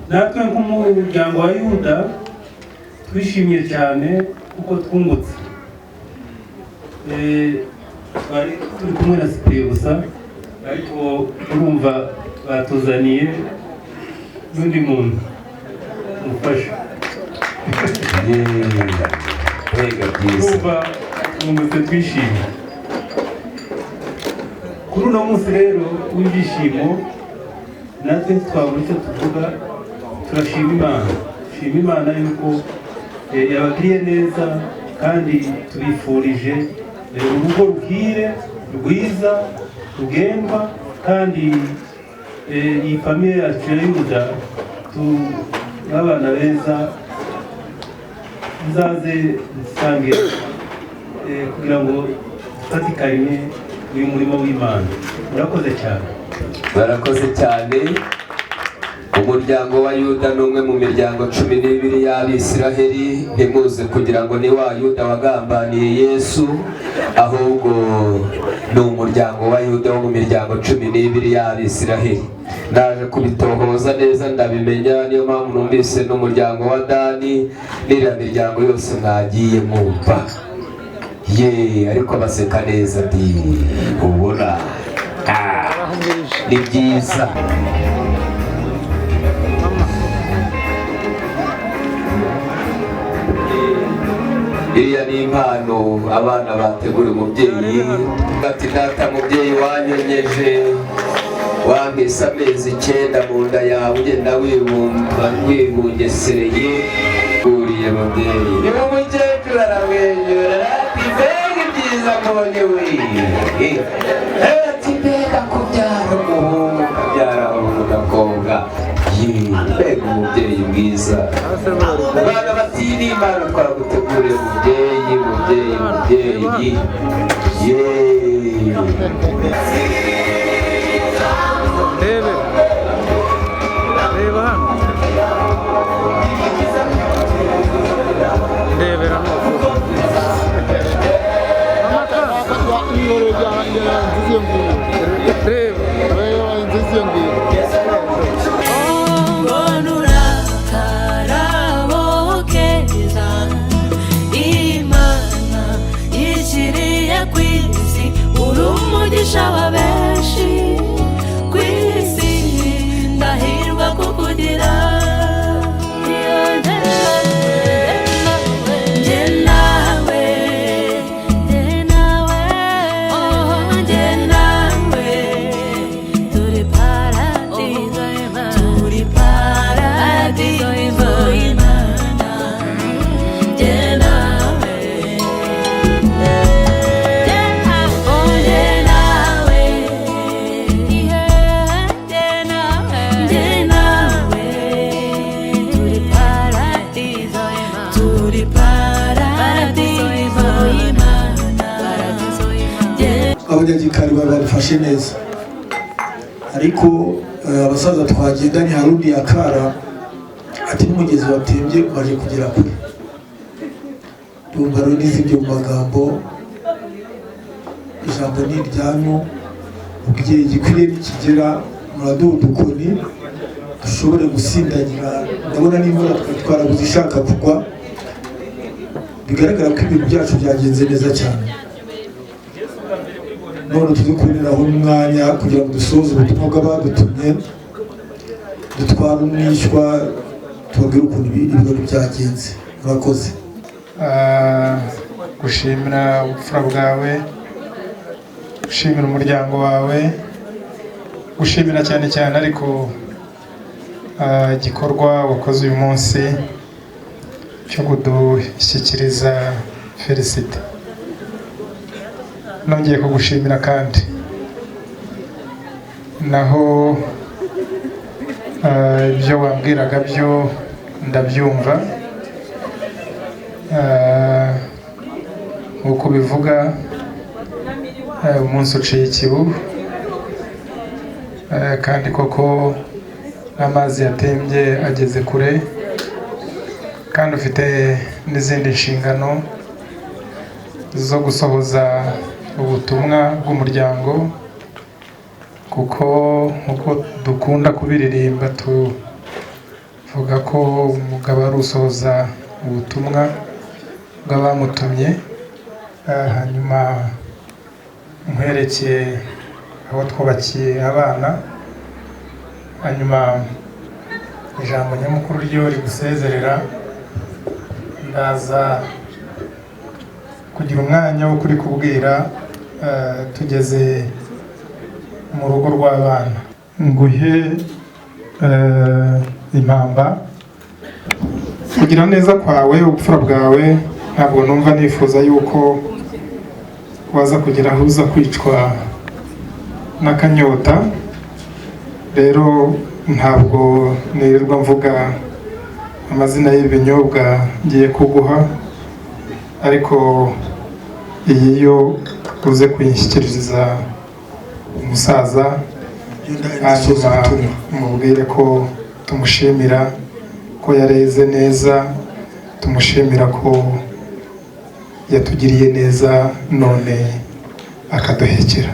natwe nk'umuryango wa Yuda twishimye cyane kuko twungutse twari turi kumwe na Cyprien gusa ariko urumva batuzaniye n'undi muntu umufasha urumva twungutse twishimye kuri uno munsi rero w'ibyishimo natwe twabura icyo tuvuga turashima Imana yuko yabagiriye neza kandi tubifurije urugo ruhire rwiza rugendwa kandi iyi famiye yacu ya Yuda n'abana beza nzaze dusangira kugira ngo dufatikanye uyu murimo w'Imana. Murakoze cyane. Barakoze cyane. Umuryango wa Yuda ni umwe mu miryango 12 y'Abisiraheli, ntimuze kugira ngo ni wa Yuda wagambaniye Yesu, ahubwo ni umuryango wa Yuda wo mu miryango 12 y'Abisiraheli. Naje kubitohoza neza ndabimenya, niyo mpamvu numvise n'umuryango wa Dani n'iriya miryango yose mwagiye mwumva. Ariko baseka neza di ubona ni byiza. Iriya ni impano abana bategura umubyeyi, ati data mubyeyi wanyonyeje wambise amezi 9 mu nda yawe ugenda wibungesereye uriye mubyeyi. Niba umukecuru aramwenyura ati mbega ibyiza mbonye we, ati mbega kubyara umuhungu ukabyara umukobwa, mbega umubyeyi mwiza. Abana bati ni impano twaguteguriye mubyeyi mubyeyi mubyeyi. Reba hano, ndebera umugisha wa benshi ku isi, ndahirwa kukugira. Abanyagikari babafashe neza, ariko abasaza twagendanye harundi yakara ati n'umugezi watembye baje kugera kure. Ndumva rero n'ibyo magambo ijambo ni iryanyu, ubwo igihe gikwiriye nikigera muraduha udukoni dushobore gusindagira. Ndabona n'imvura twari twarabuze ishaka kugwa, bigaragara ko ibintu byacu byagenze neza cyane. none tuzi kuboneraho umwanya kugira ngo dusoze ubutumwa bw'abadutumye, dutwara umwishywa, tubabwire ukuntu ibirori byagenze. Murakoze. Gushimira ubupfura bwawe, gushimira umuryango wawe, gushimira cyane cyane ariko igikorwa wakoze uyu munsi cyo kudushyikiriza Felicite. Nongeye kugushimira kandi naho ibyo wambwiraga byo ndabyumva, nk'uko bivuga umunsi uciye ikibu, kandi koko amazi yatembye ageze kure, kandi ufite n'izindi nshingano zo gusohoza ubutumwa bw'umuryango, kuko nk'uko dukunda kubiririmba tuvuga ko umugabo ari usohoza ubutumwa bw'abamutumye. Hanyuma nkwerekeye aho twubakiye abana, hanyuma ijambo nyamukuru ryo rigusezerera, ndaza kugira umwanya wo kuri kubwira tugeze mu rugo rw'abana. Nguhe impamba kugira neza kwawe, ubupfura bwawe, ntabwo numva nifuza yuko waza kugira aho uza kwicwa n'akanyota. Rero ntabwo nirirwa mvuga amazina y'ibinyobwa ngiye kuguha, ariko iyi yo uze kuyishyikiriza umusaza, hanyuma mubwire ko tumushimira ko yareze neza, tumushimira ko yatugiriye neza none akaduhekera.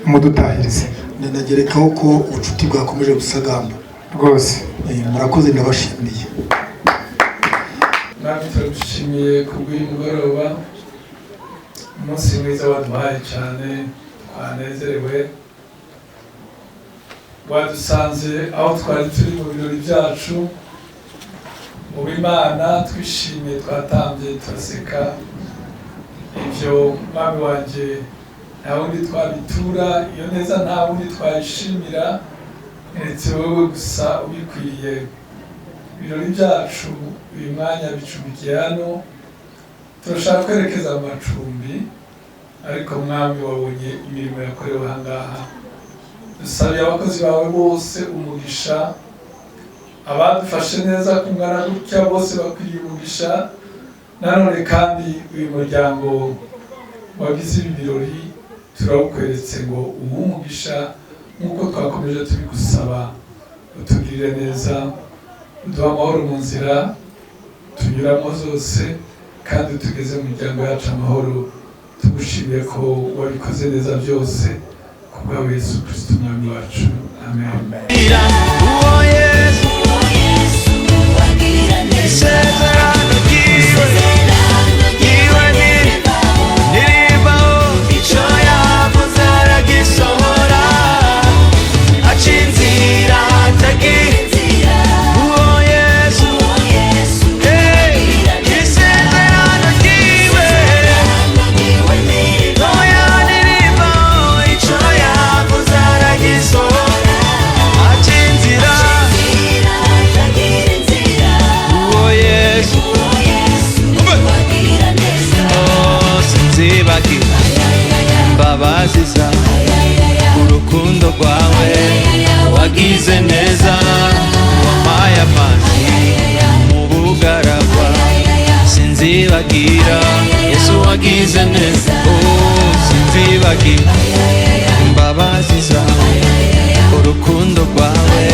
Mudutahirize. Ndanagerekaho ko ubucuti bwakomeje gusagamba rwose. Murakoze, ndabashimiye. Natwe turagushimiye kubw'uyu mugoroba, umunsi mwiza waduhaye cyane, twanezerewe, wadusanze aho twari turi mu birori byacu, mu b'Imana, twishimiye, twatambye, turaseka. Ibyo mwami wanjye nta wundi twabitura, iyo neza nta wundi twayishimira, ndetse wowe gusa ubikwiye. Ibirori byacu uyu mwanya bicumbikiye hano, turashaka kwerekeza mu macumbi, ariko mwami wabonye imirimo yakorewe aha ngaha. Dusabiye abakozi bawe bose umugisha, abadufashe neza kungana gutya bose bakwiriye umugisha. Nanone kandi uyu muryango wagize ibi birori turawukweretse ngo uwuhe umugisha, nk'uko twakomeje tubigusaba, utugirire neza, uduha amahoro mu nzira tunyuramo zose, kandi tugeze mu miryango yacu amahoro. Tugushimiye ko wabikoze neza byose, kubwa Yesu Kristo umwami wacu. Amen. Imbabazi zawe, urukundo rwawe, wagize neza, wampaye amazi mu bugaragwa, sinzibagira. Yesu wagize neza, sinzibagira imbabazi zawe, urukundo rwawe.